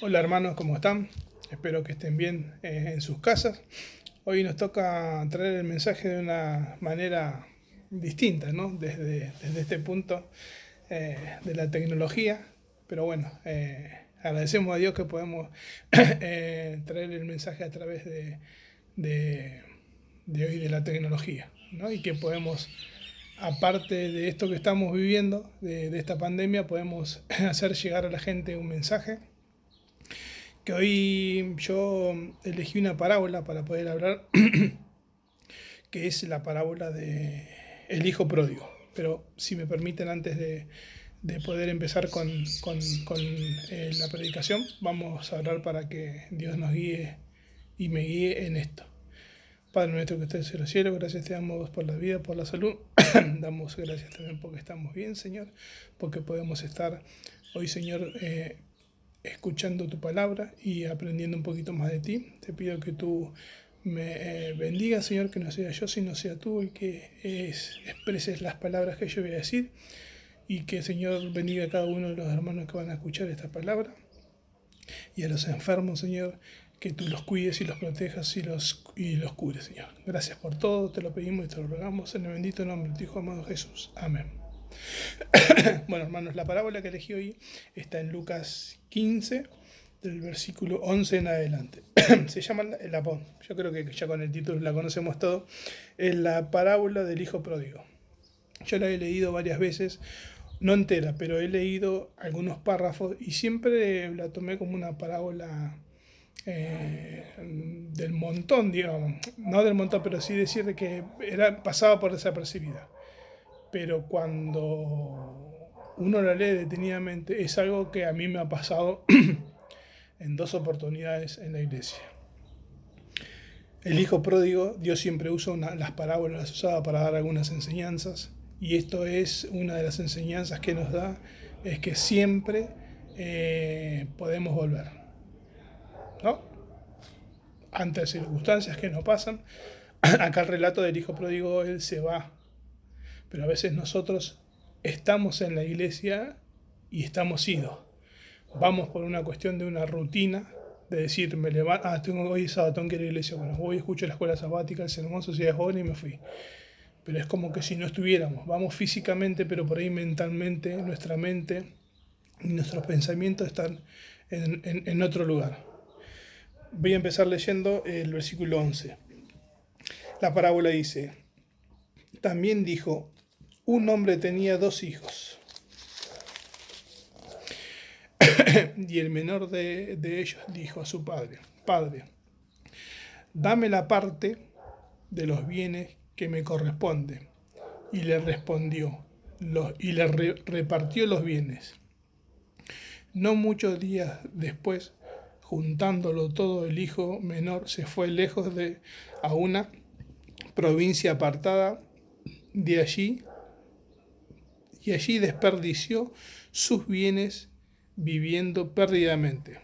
Hola hermanos, ¿cómo están? Espero que estén bien en sus casas. Hoy nos toca traer el mensaje de una manera distinta, ¿no? Desde este punto de la tecnología. Pero bueno, agradecemos a Dios que podemos traer el mensaje a través de, de hoy de la tecnología, ¿no? Y que podemos, aparte de esto que estamos viviendo, de esta pandemia, podemos hacer llegar a la gente un mensaje que hoy yo elegí una parábola para poder hablar, que es la parábola de el hijo pródigo. Pero si me permiten, antes de poder empezar con la predicación, vamos a hablar para que Dios nos guíe y me guíe en esto. Padre nuestro que estés en los cielos, gracias te damos por la vida, por la salud. Damos gracias también porque estamos bien, Señor, porque podemos estar hoy, Señor, escuchando tu palabra y aprendiendo un poquito más de ti. Te pido que tú me bendigas, Señor, que no sea yo, sino sea tú el que expreses las palabras que yo voy a decir, y que, Señor, bendiga a cada uno de los hermanos que van a escuchar esta palabra, y a los enfermos, Señor, que tú los cuides y los protejas y los cures, Señor. Gracias por todo, te lo pedimos y te lo rogamos en el bendito nombre de tu Hijo amado Jesús. Amén. Bueno, hermanos, la parábola que elegí hoy está en Lucas 15, del versículo 11 en adelante. Se llama el Apón. Yo creo que ya con el título la conocemos todo. Es la parábola del hijo pródigo. Yo la he leído varias veces, no entera, pero he leído algunos párrafos y siempre la tomé como una parábola del montón, digamos. No del montón, pero sí decir que pasaba por desapercibida. Pero cuando uno la lee detenidamente, es algo que a mí me ha pasado en dos oportunidades en la iglesia. El hijo pródigo, Dios siempre usa las parábolas, las usaba para dar algunas enseñanzas, y esto es una de las enseñanzas que nos da, es que siempre podemos volver, ¿no? Ante circunstancias que nos pasan. Acá el relato del hijo pródigo, él se va, pero a veces nosotros estamos en la iglesia y estamos idos. Vamos por una cuestión de una rutina, de decir, me levanto, hoy es sábado, tengo que ir a la iglesia, bueno, voy, escucho la escuela sabática, el sermón, sociedad joven y me fui. Pero es como que si no estuviéramos, vamos físicamente, pero por ahí mentalmente, nuestra mente y nuestros pensamientos están en otro lugar. Voy a empezar leyendo el versículo 11. La parábola dice: también dijo, un hombre tenía 2 hijos. Y el menor de ellos dijo a su padre: Padre, dame la parte de los bienes que me corresponde. Y le respondió, repartió los bienes. No muchos días después, juntándolo todo, el hijo menor se fue lejos a una provincia apartada de allí, y allí desperdició sus bienes viviendo perdidamente.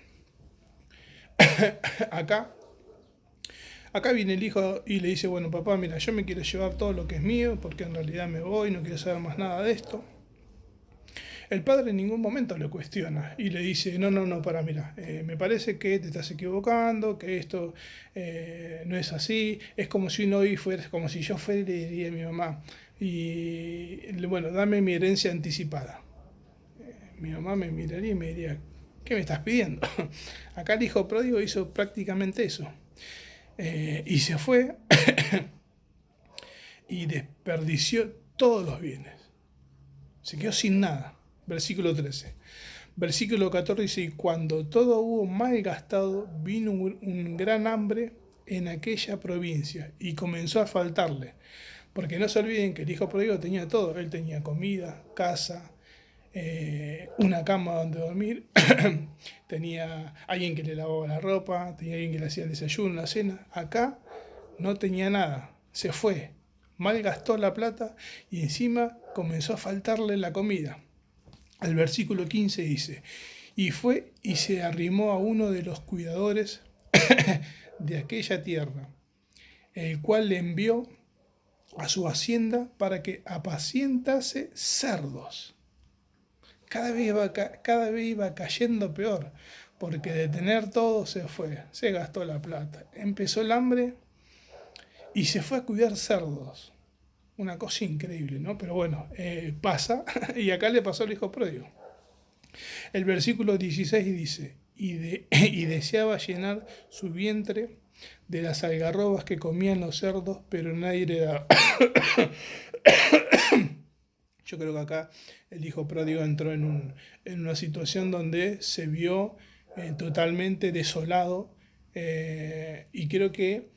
Acá viene el hijo y le dice: bueno, papá, mira, yo me quiero llevar todo lo que es mío, porque en realidad me voy, no quiero saber más nada de esto. El padre en ningún momento le cuestiona y le dice: no, mira, me parece que te estás equivocando, que esto no es así. Es como si uno hoy fuera, como si yo fuera y le diría a mi mamá: y bueno, dame mi herencia anticipada. Mi mamá me miraría y me diría: ¿qué me estás pidiendo? Acá el hijo pródigo hizo prácticamente eso. Y se fue y desperdició todos los bienes. Se quedó sin nada. Versículo 13. Versículo 14 dice: y cuando todo hubo malgastado, vino un gran hambre en aquella provincia y comenzó a faltarle. Porque no se olviden que el hijo pródigo tenía todo. Él tenía comida, casa, una cama donde dormir, tenía alguien que le lavaba la ropa, tenía alguien que le hacía el desayuno, la cena. Acá no tenía nada, se fue, malgastó la plata y encima comenzó a faltarle la comida. El versículo 15 dice: y fue y se arrimó a uno de los cuidadores de aquella tierra, el cual le envió a su hacienda para que apacientase cerdos. cada vez iba cayendo peor, porque de tener todo se fue, se gastó la plata, empezó el hambre y se fue a cuidar cerdos. Una cosa increíble, ¿no? Pero bueno, pasa, y acá le pasó al hijo pródigo. El versículo 16 dice, y deseaba llenar su vientre de las algarrobas que comían los cerdos, pero nadie le daba. Yo creo que acá el hijo pródigo entró en una situación donde se vio totalmente desolado, y creo que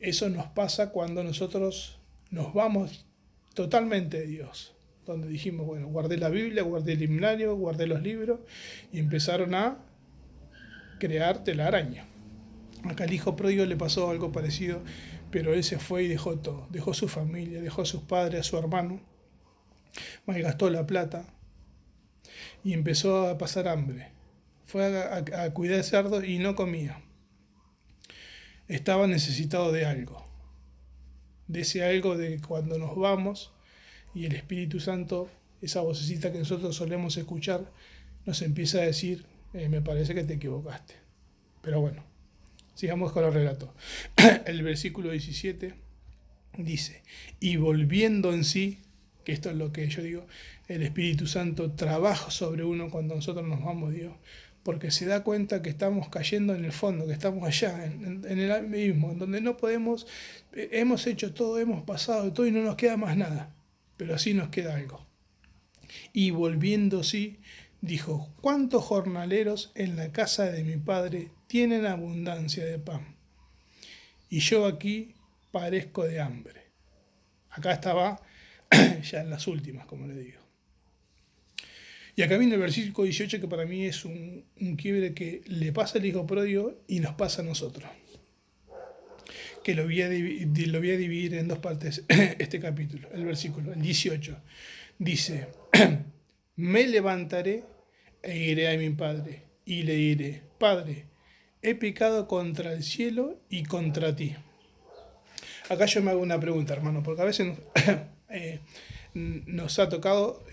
eso nos pasa cuando nosotros nos vamos totalmente de Dios, donde dijimos, bueno, guardé la Biblia, guardé el himnario, guardé los libros, y empezaron a crear telaraña. Acá al hijo pródigo le pasó algo parecido, pero él se fue y dejó todo, dejó su familia, dejó a sus padres, a su hermano, malgastó la plata y empezó a pasar hambre. Fue a cuidar cerdos y no comía. Estaba necesitado de algo. De ese algo de cuando nos vamos y el Espíritu Santo, esa vocecita que nosotros solemos escuchar, nos empieza a decir, me parece que te equivocaste. Pero bueno, sigamos con el relato. El versículo 17 dice, y volviendo en sí, que esto es lo que yo digo, el Espíritu Santo trabaja sobre uno cuando nosotros nos vamos de Dios, porque se da cuenta que estamos cayendo en el fondo, que estamos allá, en el abismo, en donde no podemos, hemos hecho todo, hemos pasado todo y no nos queda más nada, pero así nos queda algo. Y volviendo sí, dijo, ¿cuántos jornaleros en la casa de mi padre tienen abundancia de pan? Y yo aquí padezco de hambre. Acá estaba ya en las últimas, como le digo. Y acá viene el versículo 18, que para mí es un quiebre que le pasa al hijo pródigo y nos pasa a nosotros. Que lo voy a dividir en dos partes este capítulo, el versículo, el 18. Dice, me levantaré e iré a mi padre y le diré, Padre, he pecado contra el cielo y contra ti. Acá yo me hago una pregunta, hermano, porque a veces nos ha tocado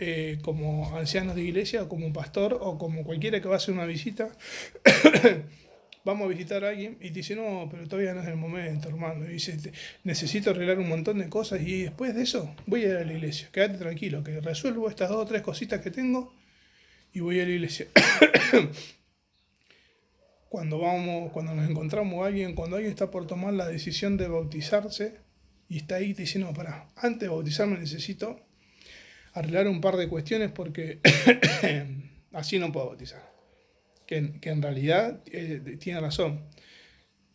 como ancianos de iglesia o como pastor o como cualquiera que va a hacer una visita, vamos a visitar a alguien y te dice, no, pero todavía no es el momento, hermano. Y dice, necesito arreglar un montón de cosas y después de eso voy a ir a la iglesia. Quédate tranquilo, que resuelvo estas 2 o 3 cositas que tengo y voy a la iglesia. Cuando nos encontramos a alguien, cuando alguien está por tomar la decisión de bautizarse y está ahí, te dice, no, pará, antes de bautizarme necesito arreglar un par de cuestiones porque así no puedo bautizar. Que en realidad tiene razón.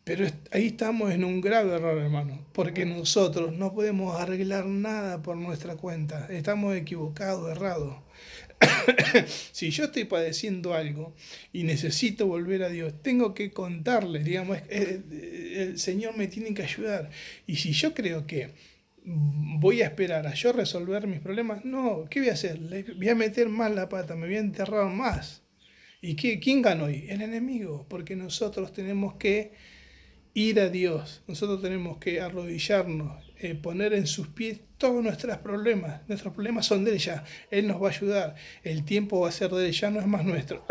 Pero ahí estamos en un grave error, hermano, porque nosotros no podemos arreglar nada por nuestra cuenta. Estamos equivocados, errados. Si yo estoy padeciendo algo y necesito volver a Dios, tengo que contarle, digamos, el Señor me tiene que ayudar. Y si yo creo que voy a esperar a yo resolver mis problemas, no, ¿qué voy a hacer? Le voy a meter más la pata, me voy a enterrar más. ¿Y quién ganó hoy? El enemigo, porque nosotros tenemos que ir a Dios, nosotros tenemos que arrodillarnos, poner en sus pies todos nuestros problemas son de Él ya, Él nos va a ayudar, el tiempo va a ser de Él, ya no es más nuestro.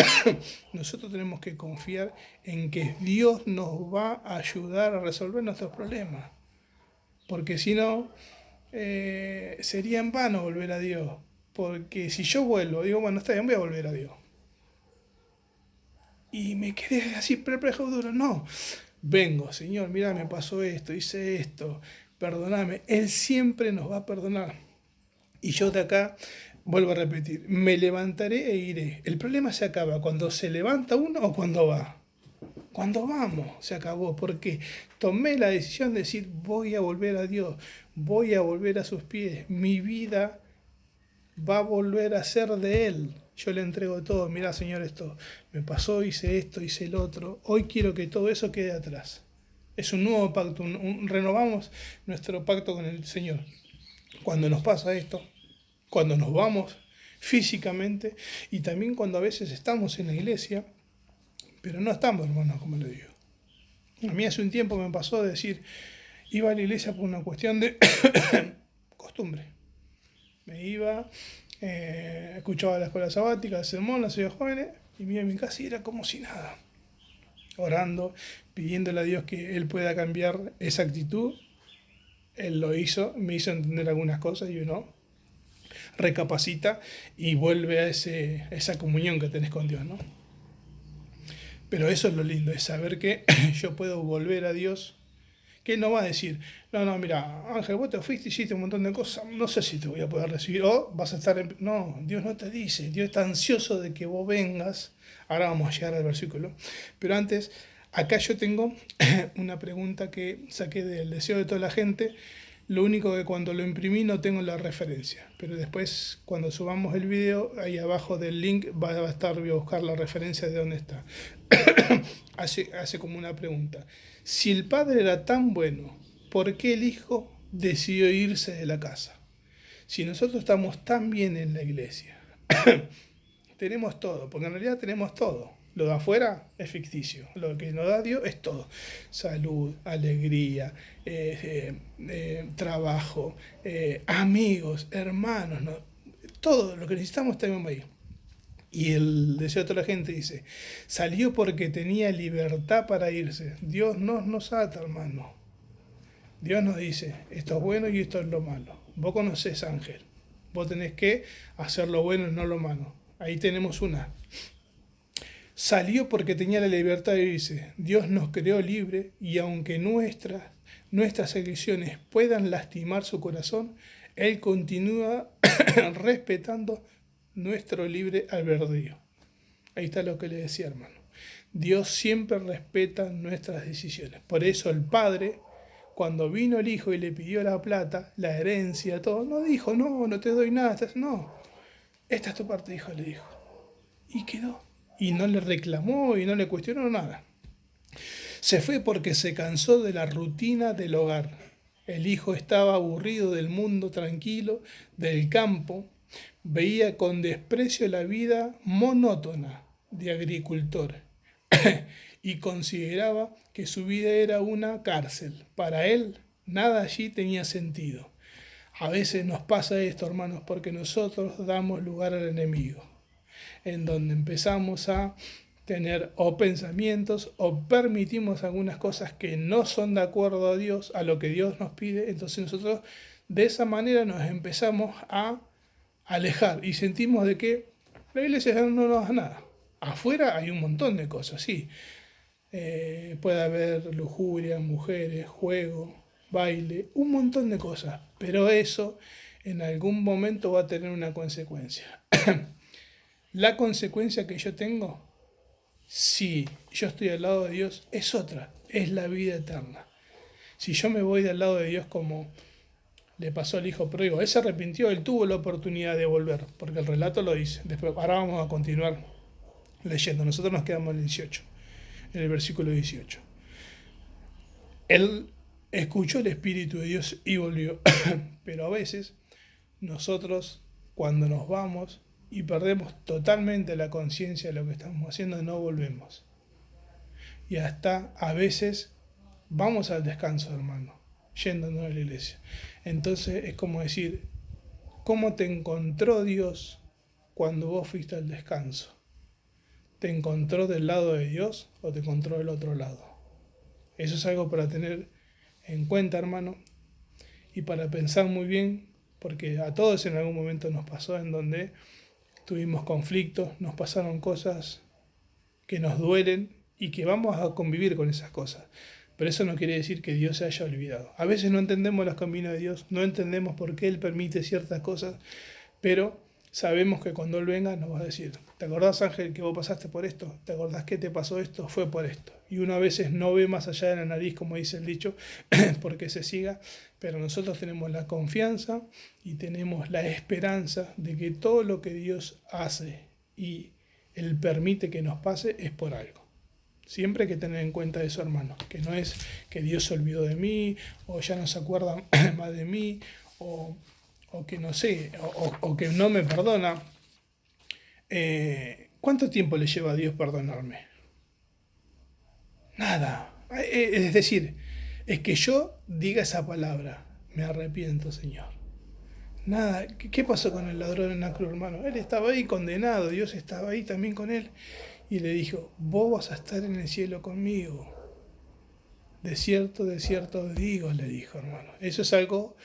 Nosotros tenemos que confiar en que Dios nos va a ayudar a resolver nuestros problemas, porque si no, sería en vano volver a Dios, porque si yo vuelvo, digo, bueno, está bien, voy a volver a Dios. Y me quedé así perplejo, duro, no. Vengo, Señor, mira, me pasó esto, hice esto, perdóname. Él siempre nos va a perdonar. Y yo de acá vuelvo a repetir, me levantaré e iré. El problema se acaba cuando se levanta uno o cuando va. Cuando vamos, se acabó, porque tomé la decisión de decir, voy a volver a Dios, voy a volver a sus pies, mi vida va a volver a ser de Él. Yo le entrego todo, mira, Señor, esto me pasó, hice esto, hice el otro. Hoy quiero que todo eso quede atrás. Es un nuevo pacto, renovamos nuestro pacto con el Señor. Cuando nos pasa esto, cuando nos vamos físicamente y también cuando a veces estamos en la iglesia, pero no estamos, hermanos, como le digo. A mí hace un tiempo me pasó de decir, iba a la iglesia por una cuestión de costumbre. Me iba, escuchaba la escuela sabática, el sermón, las ciudad jóvenes, y me iba a mi casa y era como si nada, orando, pidiéndole a Dios que Él pueda cambiar esa actitud. Él lo hizo, me hizo entender algunas cosas y uno recapacita y vuelve a esa comunión que tenés con Dios, ¿no? Pero eso es lo lindo, es saber que yo puedo volver a Dios, que Él no va a decir, no, no, mira, Ángel, vos te fuiste, hiciste un montón de cosas, no sé si te voy a poder recibir, o vas a estar en... No, Dios no te dice, Dios está ansioso de que vos vengas. Ahora vamos a llegar al versículo, pero antes, acá yo tengo una pregunta que saqué del deseo de toda la gente. Lo único que cuando lo imprimí no tengo la referencia, pero después cuando subamos el video, ahí abajo del link va a estar, voy a buscar la referencia de dónde está. hace como una pregunta. Si el padre era tan bueno, ¿por qué el hijo decidió irse de la casa? Si nosotros estamos tan bien en la iglesia, tenemos todo, porque en realidad tenemos todo. Lo de afuera es ficticio, lo que nos da Dios es todo. Salud, alegría, trabajo, amigos, hermanos, ¿no? Todo lo que necesitamos tenemos ahí. Y el deseo de toda la gente dice, salió porque tenía libertad para irse. Dios no nos ata, hermano. Dios nos dice, esto es bueno y esto es lo malo. Vos conocés, Ángel. Vos tenés que hacer lo bueno y no lo malo. Ahí tenemos una. Salió porque tenía la libertad de irse. Dios nos creó libre y aunque nuestras elecciones puedan lastimar su corazón, Él continúa respetando nuestro libre albedrío. Ahí está lo que le decía, hermano. Dios siempre respeta nuestras decisiones. Por eso el Padre, cuando vino el Hijo y le pidió la plata, la herencia, todo, no dijo, no, no te doy nada. No, esta es tu parte, hijo, le dijo. Y quedó. Y no le reclamó y no le cuestionó nada. Se fue porque se cansó de la rutina del hogar. El hijo estaba aburrido del mundo tranquilo, del campo. Veía con desprecio la vida monótona de agricultor y consideraba que su vida era una cárcel. Para él, nada allí tenía sentido. A veces nos pasa esto, hermanos, porque nosotros damos lugar al enemigo, en donde empezamos a tener o pensamientos o permitimos algunas cosas que no son de acuerdo a Dios, a lo que Dios nos pide. Entonces nosotros de esa manera nos empezamos a alejar y sentimos de que la iglesia no nos da nada. Afuera hay un montón de cosas, sí. Puede haber lujuria, mujeres, juego, baile, un montón de cosas, pero eso en algún momento va a tener una consecuencia. La consecuencia que yo tengo, si yo estoy al lado de Dios, es otra, es la vida eterna. Si yo me voy del lado de Dios como le pasó al hijo pródigo, él se arrepintió, él tuvo la oportunidad de volver, porque el relato lo dice. Después, ahora vamos a continuar leyendo, nosotros nos quedamos en el 18, en el versículo 18. Él escuchó el Espíritu de Dios y volvió, pero a veces nosotros cuando nos vamos y perdemos totalmente la conciencia de lo que estamos haciendo, no volvemos. Y hasta a veces vamos al descanso, hermano, yéndonos a la iglesia. Entonces es como decir, ¿cómo te encontró Dios cuando vos fuiste al descanso? ¿Te encontró del lado de Dios o te encontró del otro lado? Eso es algo para tener en cuenta, hermano, y para pensar muy bien, porque a todos en algún momento nos pasó en donde tuvimos conflictos, nos pasaron cosas que nos duelen y que vamos a convivir con esas cosas. Pero eso no quiere decir que Dios se haya olvidado. A veces no entendemos los caminos de Dios, no entendemos por qué Él permite ciertas cosas, pero sabemos que cuando Él venga nos va a decir, ¿te acordás, Ángel, que vos pasaste por esto? ¿Te acordás que te pasó esto? Fue por esto. Y uno a veces no ve más allá de la nariz, como dice el dicho, porque se siga, pero nosotros tenemos la confianza y tenemos la esperanza de que todo lo que Dios hace y Él permite que nos pase es por algo. Siempre hay que tener en cuenta eso, hermano, que no es que Dios se olvidó de mí, o ya no se acuerda más de mí, o que no sé, o que no me perdona. ¿Cuánto tiempo le lleva a Dios perdonarme? Nada. Es decir, es que yo diga esa palabra, me arrepiento, Señor. Nada, ¿qué pasó con el ladrón en la cruz, hermano? Él estaba ahí condenado, Dios estaba ahí también con él. Y le dijo, vos vas a estar en el cielo conmigo. De cierto os digo, le dijo, hermano. Eso es algo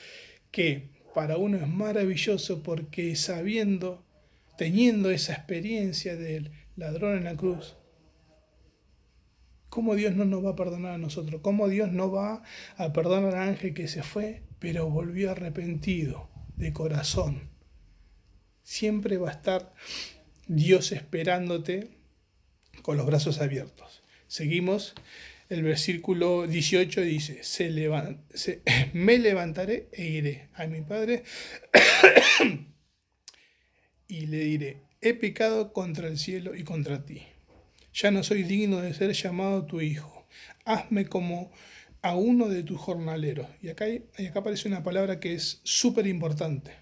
que para uno es maravilloso porque sabiendo, teniendo esa experiencia del ladrón en la cruz, ¿cómo Dios no nos va a perdonar a nosotros? ¿Cómo Dios no va a perdonar al ángel que se fue, pero volvió arrepentido de corazón? Siempre va a estar Dios esperándote con los brazos abiertos. Seguimos. El versículo 18 dice, me levantaré e iré a mi padre y le diré, he pecado contra el cielo y contra ti. Ya no soy digno de ser llamado tu hijo. Hazme como a uno de tus jornaleros. Y acá aparece una palabra que es súper importante.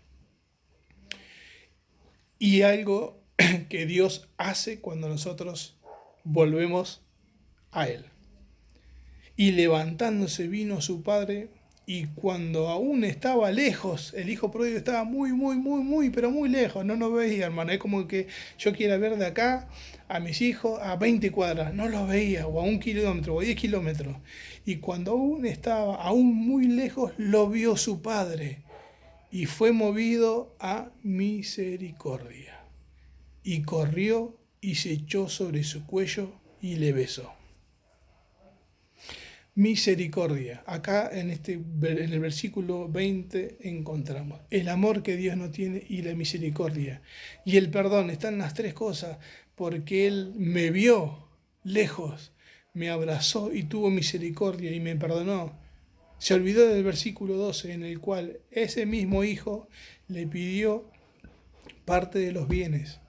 Y algo que Dios hace cuando nosotros volvemos a Él. Y levantándose vino su padre, y cuando aún estaba lejos, el hijo pródigo estaba pero muy lejos, no nos veía, hermano. Es como que yo quiera ver de acá a mis hijos a 20 cuadras, no los veía, o a 1 kilómetro, o a 10 kilómetros. Y cuando aún estaba aún muy lejos, lo vio su padre, y fue movido a misericordia. Y corrió y se echó sobre su cuello y le besó. Misericordia. Acá en el versículo 20 encontramos el amor que Dios nos tiene y la misericordia. Y el perdón, están las tres cosas, porque Él me vio lejos, me abrazó y tuvo misericordia y me perdonó. Se olvidó del versículo 12 en el cual ese mismo hijo le pidió parte de los bienes.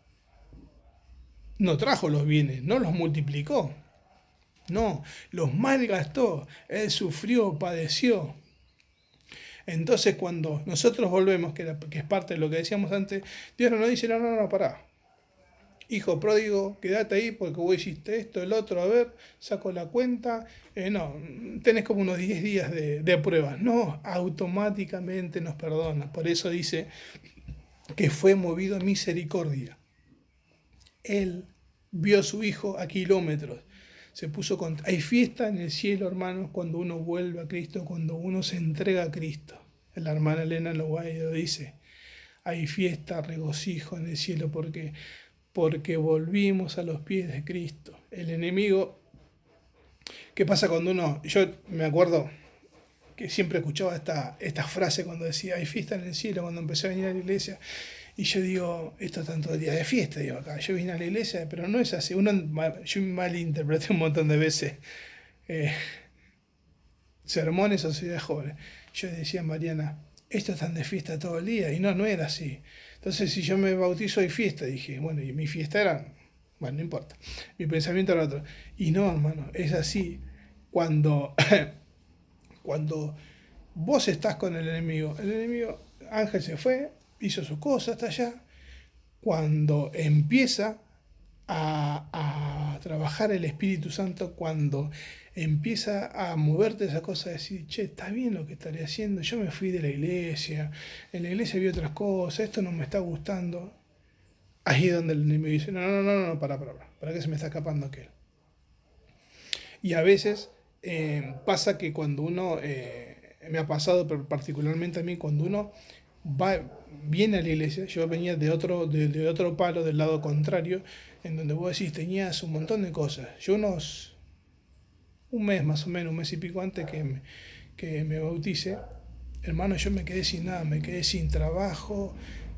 No trajo los bienes, no los multiplicó. No, los malgastó, él sufrió, padeció. Entonces cuando nosotros volvemos, que es parte de lo que decíamos antes, Dios no nos dice, no, pará. Hijo pródigo, quédate ahí porque vos hiciste esto, el otro, a ver, saco la cuenta. No, tenés como unos 10 días de prueba. No, automáticamente nos perdona. Por eso dice que fue movido a misericordia. Él vio a su hijo a kilómetros. Se puso hay fiesta en el cielo, hermanos, cuando uno vuelve a Cristo, cuando uno se entrega a Cristo. La hermana Elena Loguaido dice, hay fiesta, regocijo en el cielo porque volvimos a los pies de Cristo. El enemigo, ¿qué pasa cuando uno? Yo me acuerdo que siempre escuchaba esta frase cuando decía, hay fiesta en el cielo, cuando empecé a venir a la iglesia. Y yo digo, esto es tanto día de fiesta, digo acá. Yo vine a la iglesia, pero no es así. Yo malinterpreté un montón de veces sermones o sociedades jóvenes. Yo decía a Mariana, esto es tan de fiesta todo el día. Y no era así. Entonces, si yo me bautizo, hay fiesta. Dije, bueno, y mi fiesta era, bueno, no importa. Mi pensamiento era otro. Y no, hermano, es así. Cuando vos estás con el enemigo, Ángel se fue, hizo sus cosas hasta allá. Cuando empieza a trabajar el Espíritu Santo, cuando empieza a moverte esa cosa de decir, che, está bien lo que estaré haciendo, yo me fui de la iglesia, en la iglesia vi otras cosas, esto no me está gustando. Ahí es donde el enemigo dice, no, para que se me está escapando aquel. Y a veces pasa que cuando uno, me ha pasado particularmente a mí, cuando uno viene a la iglesia, yo venía de otro palo, del lado contrario, en donde vos decís, tenías un montón de cosas. Yo un mes más o menos, un mes y pico antes que me bautice, hermano, yo me quedé sin nada, me quedé sin trabajo.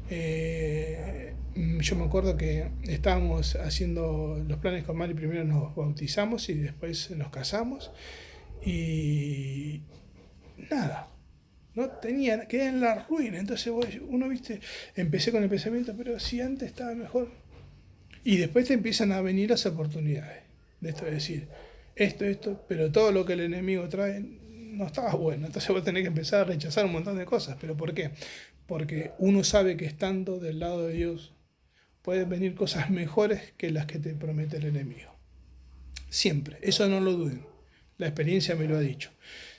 Yo me acuerdo que estábamos haciendo los planes con Mari, primero nos bautizamos y después nos casamos y nada, no tenía, quedé en la ruina. Entonces uno, viste, empecé con el pensamiento, pero si antes estaba mejor. Y después te empiezan a venir las oportunidades de esto, es decir, esto, pero todo lo que el enemigo trae no estaba bueno. Entonces vos tenés que empezar a rechazar un montón de cosas. ¿Pero por qué? Porque uno sabe que estando del lado de Dios pueden venir cosas mejores que las que te promete el enemigo. Siempre, eso no lo duden. La experiencia me lo ha dicho.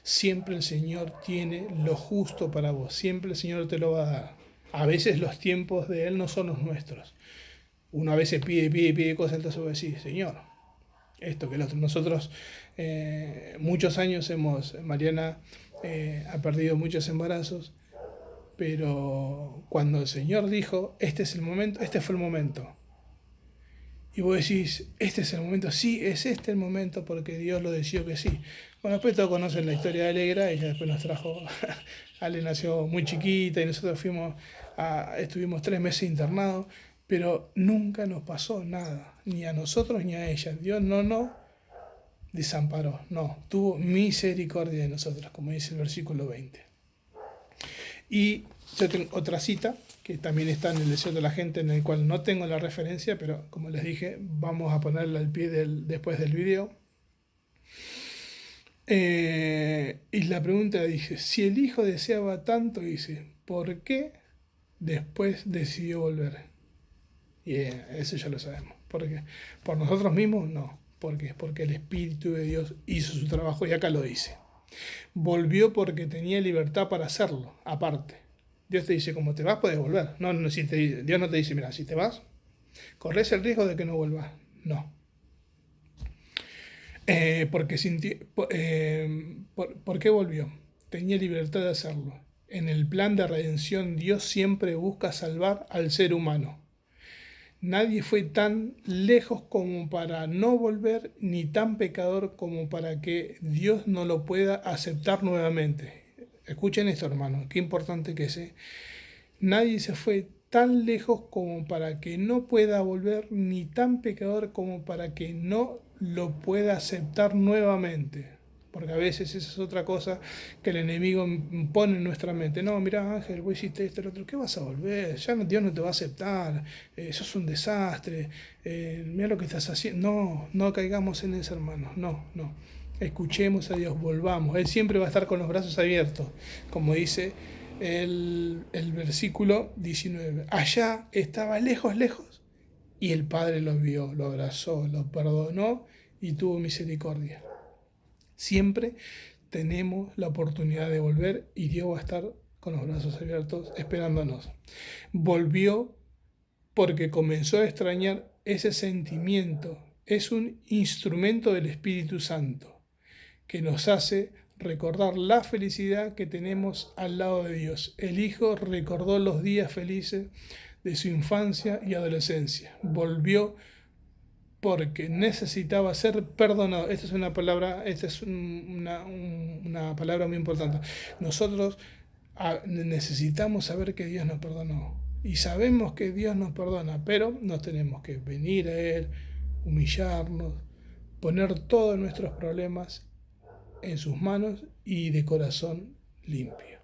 Siempre el Señor tiene lo justo para vos. Siempre el Señor te lo va a dar. A veces los tiempos de Él no son los nuestros. Uno a veces pide cosas, entonces vos decís, Señor, esto que el otro. Nosotros muchos años Mariana ha perdido muchos embarazos, pero cuando el Señor dijo, este es el momento, este fue el momento. Y vos decís, este es el momento, sí, es este el momento porque Dios lo decidió que sí. Bueno, después todos conocen la historia de Alegra, ella después nos trajo, Ale nació muy chiquita y nosotros estuvimos 3 meses internados, pero nunca nos pasó nada, ni a nosotros ni a ella. Dios no nos desamparó, no, tuvo misericordia de nosotros, como dice el versículo 20. Y yo tengo otra cita que también está en el deseo de la gente, en el cual no tengo la referencia, pero como les dije, vamos a ponerla al pie después del video. Y la pregunta dice, si el hijo deseaba tanto, dice, ¿por qué después decidió volver? Y eso ya lo sabemos. ¿Por qué? ¿Por nosotros mismos? No. ¿Por qué? Porque el Espíritu de Dios hizo su trabajo y acá lo dice. Volvió porque tenía libertad para hacerlo, aparte. Dios te dice, como te vas, puedes volver. No, Dios no te dice, mira, si te vas, corres el riesgo de que no vuelvas. No. ¿Por qué volvió? Tenía libertad de hacerlo. En el plan de redención, Dios siempre busca salvar al ser humano. Nadie fue tan lejos como para no volver, ni tan pecador como para que Dios no lo pueda aceptar nuevamente. Escuchen esto, hermano, qué importante que es. Nadie se fue tan lejos como para que no pueda volver, ni tan pecador como para que no lo pueda aceptar nuevamente. Porque a veces esa es otra cosa que el enemigo pone en nuestra mente. No, mira Ángel, vos hiciste esto, el otro, ¿qué vas a volver? Ya Dios no te va a aceptar, eso es un desastre, mira lo que estás haciendo. No, no caigamos en eso, hermanos, no. Escuchemos a Dios, volvamos. Él siempre va a estar con los brazos abiertos, como dice el versículo 19. Allá estaba lejos, y el Padre lo vio, lo abrazó, lo perdonó y tuvo misericordia. Siempre tenemos la oportunidad de volver y Dios va a estar con los brazos abiertos esperándonos. Volvió porque comenzó a extrañar ese sentimiento. Es un instrumento del Espíritu Santo que nos hace recordar la felicidad que tenemos al lado de Dios. El Hijo recordó los días felices de su infancia y adolescencia. Volvió porque necesitaba ser perdonado. Esta es una palabra muy importante. Nosotros necesitamos saber que Dios nos perdonó. Y sabemos que Dios nos perdona, pero nos tenemos que venir a Él, humillarnos, poner todos nuestros problemas en sus manos y de corazón limpio.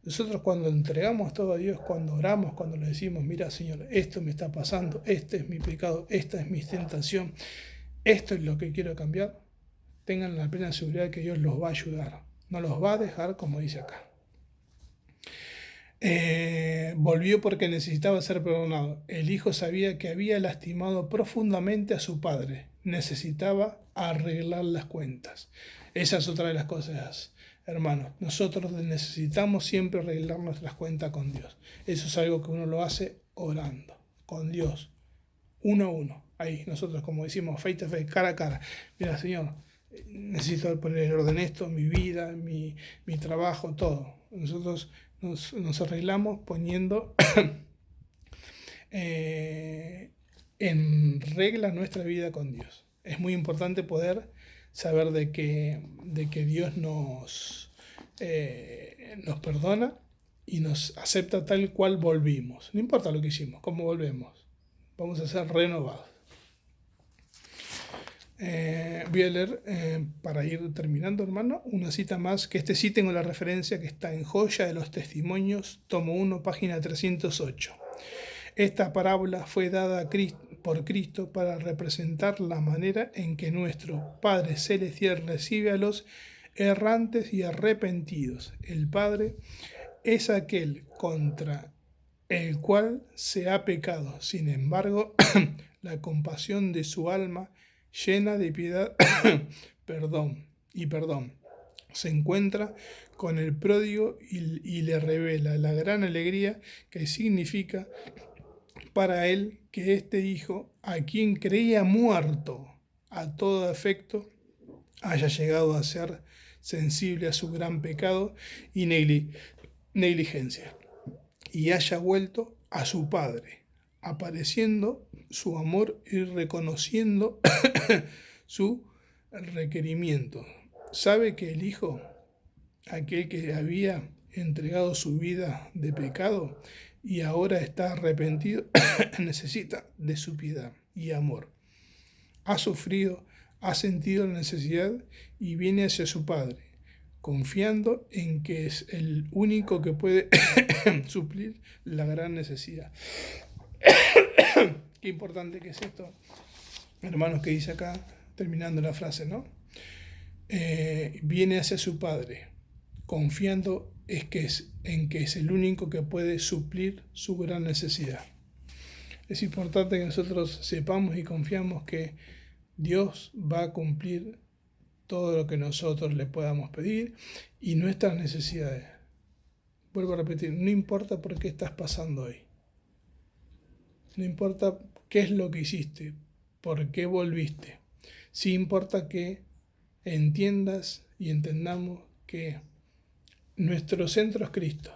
Nosotros cuando entregamos todo a Dios, cuando oramos, cuando le decimos, mira Señor, esto me está pasando, este es mi pecado, esta es mi tentación, esto es lo que quiero cambiar, tengan la plena seguridad que Dios los va a ayudar, no los va a dejar como dice acá. Volvió porque necesitaba ser perdonado. El hijo sabía que había lastimado profundamente a su padre, necesitaba arreglar las cuentas. Esa es otra de las cosas. Hermanos, nosotros necesitamos siempre arreglar nuestras cuentas con Dios. Eso es algo que uno lo hace orando, con Dios, uno a uno. Ahí nosotros, como decimos, face to face, cara a cara. Mira, Señor, necesito poner en orden esto, mi vida, mi trabajo, todo. Nosotros nos arreglamos poniendo en regla nuestra vida con Dios. Es muy importante poder saber de que Dios nos perdona y nos acepta tal cual volvimos. No importa lo que hicimos, cómo volvemos. Vamos a ser renovados. Voy a leer, para ir terminando, hermano, una cita más, que sí tengo la referencia, que está en Joya de los Testimonios, tomo 1, página 308. Esta parábola fue dada por Cristo para representar la manera en que nuestro Padre Celestial recibe a los errantes y arrepentidos. El Padre es aquel contra el cual se ha pecado. Sin embargo, la compasión de su alma llena de piedad, perdón, se encuentra con el pródigo y le revela la gran alegría que significa para él que este hijo, a quien creía muerto a todo efecto, haya llegado a ser sensible a su gran pecado y negligencia, y haya vuelto a su padre, apareciendo su amor y reconociendo su requerimiento. Sabe que el hijo, aquel que había entregado su vida de pecado y ahora está arrepentido, necesita de su piedad y amor. Ha sufrido, ha sentido la necesidad y viene hacia su padre, confiando en que es el único que puede suplir la gran necesidad. Qué importante que es esto, hermanos, que dice acá, terminando la frase, ¿no? Viene hacia su padre, confiando en que es el único que puede suplir su gran necesidad. Es importante que nosotros sepamos y confiamos que Dios va a cumplir todo lo que nosotros le podamos pedir y nuestras necesidades. Vuelvo a repetir, no importa por qué estás pasando hoy. No importa qué es lo que hiciste, por qué volviste. Sí importa que entiendas y entendamos que nuestro centro es Cristo.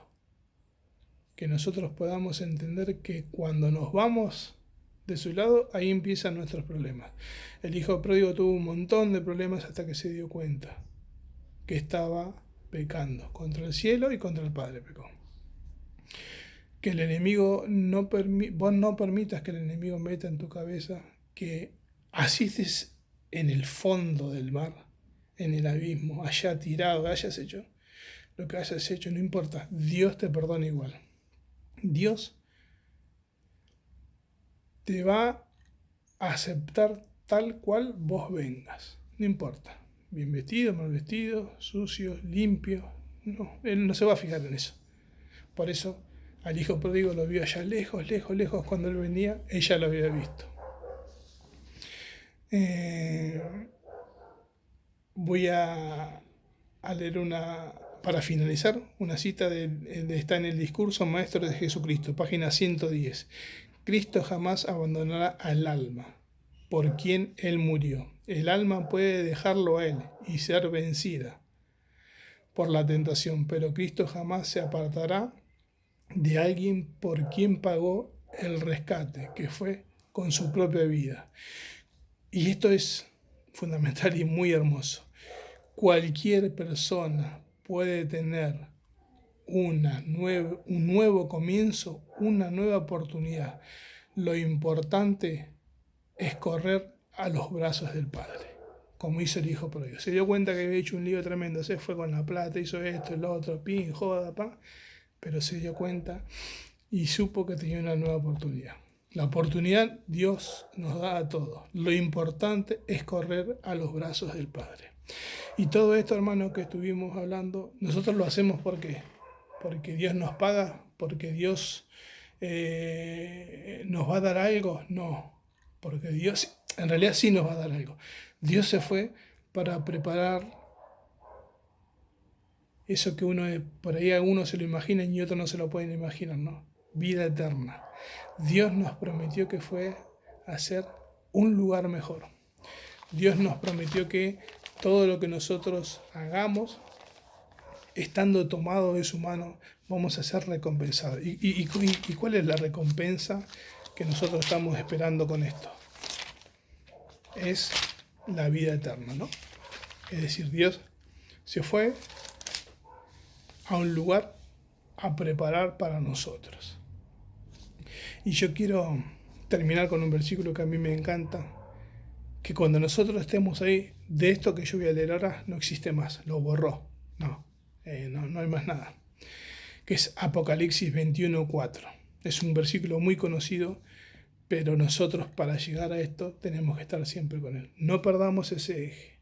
Que nosotros podamos entender que cuando nos vamos de su lado, ahí empiezan nuestros problemas. El hijo pródigo tuvo un montón de problemas hasta que se dio cuenta que estaba pecando contra el cielo y contra el Padre pecó. Que el enemigo vos no permitas que el enemigo meta en tu cabeza que así estés en el fondo del mar, en el abismo, allá tirado, hayas hecho lo que hayas hecho, no importa, Dios te perdona igual. Dios te va a aceptar tal cual vos vengas, no importa, bien vestido, mal vestido, sucio, limpio, no, Él no se va a fijar en eso. Por eso al hijo pródigo lo vio allá lejos, lejos, lejos, cuando él venía, ella lo había visto. Voy a leer para finalizar, una cita está en el discurso maestro de Jesucristo, página 110. Cristo jamás abandonará al alma, por quien Él murió. El alma puede dejarlo a Él y ser vencida por la tentación, pero Cristo jamás se apartará de alguien por quien pagó el rescate, que fue con su propia vida. Y esto es fundamental y muy hermoso. Cualquier persona puede tener un nuevo comienzo, una nueva oportunidad. Lo importante es correr a los brazos del Padre, como hizo el hijo pródigo. Se dio cuenta que había hecho un lío tremendo, se fue con la plata, hizo esto, el otro, pin, joda, pa, pero se dio cuenta y supo que tenía una nueva oportunidad. La oportunidad Dios nos da a todos. Lo importante es correr a los brazos del Padre. Y todo esto, hermanos, que estuvimos hablando, nosotros lo hacemos porque Dios nos paga, porque Dios nos va a dar algo. No, porque Dios en realidad sí nos va a dar algo. Dios se fue para preparar eso que por ahí algunos se lo imaginan y otros no se lo pueden imaginar, ¿no? Vida eterna. Dios nos prometió que fue a hacer un lugar mejor. Dios nos prometió que todo lo que nosotros hagamos, estando tomado de su mano, vamos a ser recompensados. ¿Y cuál es la recompensa que nosotros estamos esperando con esto? Es la vida eterna, ¿no? Es decir, Dios se fue a un lugar a preparar para nosotros. Y yo quiero terminar con un versículo que a mí me encanta, que cuando nosotros estemos ahí, de esto que yo voy a leer ahora no existe más, lo borró, no hay más nada, que es Apocalipsis 21:4. Es un versículo muy conocido, pero nosotros para llegar a esto tenemos que estar siempre con Él. No perdamos ese eje.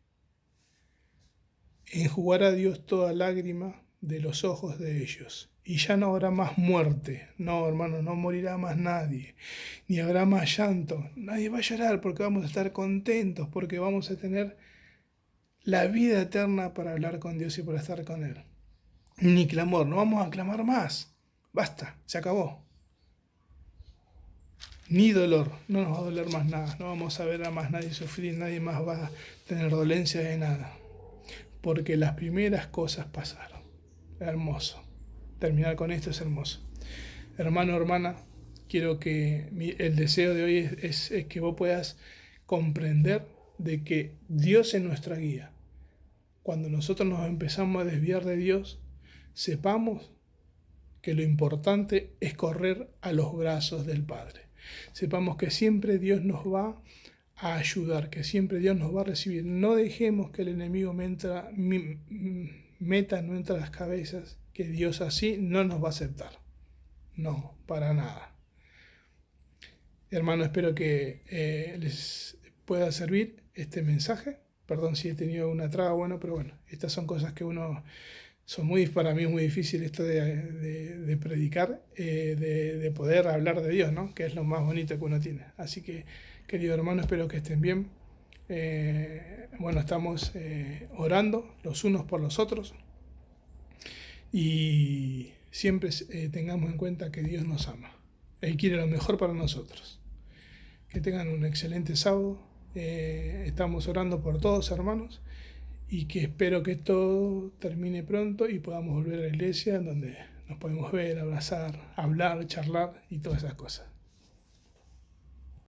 Enjugará a Dios toda lágrima de los ojos de ellos, y ya no habrá más muerte. No, hermano, no morirá más nadie, ni habrá más llanto. Nadie va a llorar porque vamos a estar contentos, porque vamos a tener la vida eterna para hablar con Dios y para estar con Él. Ni clamor, no vamos a clamar más. Basta, se acabó. Ni dolor, no nos va a doler más nada, no vamos a ver a más nadie sufrir, nadie más va a tener dolencia de nada, porque las primeras cosas pasaron. Hermoso, terminar con esto es hermoso. Hermano, hermana, quiero que el deseo de hoy es que vos puedas comprender de que Dios es nuestra guía. Cuando nosotros nos empezamos a desviar de Dios, sepamos que lo importante es correr a los brazos del Padre. Sepamos que siempre Dios nos va a ayudar, que siempre Dios nos va a recibir. No dejemos que el enemigo meta en nuestras cabezas que Dios así no nos va a aceptar. No, para nada. Hermano, espero que les pueda servir este mensaje. Perdón si he tenido una traba, pero bueno, estas son cosas que para mí es muy difícil esto de predicar, de poder hablar de Dios, ¿no? Que es lo más bonito que uno tiene. Así que, querido hermano, espero que estén bien. Estamos orando los unos por los otros y siempre tengamos en cuenta que Dios nos ama. Él quiere lo mejor para nosotros. Que tengan un excelente sábado. Estamos orando por todos, hermanos, y que espero que todo termine pronto y podamos volver a la iglesia donde nos podemos ver, abrazar, hablar, charlar y todas esas cosas.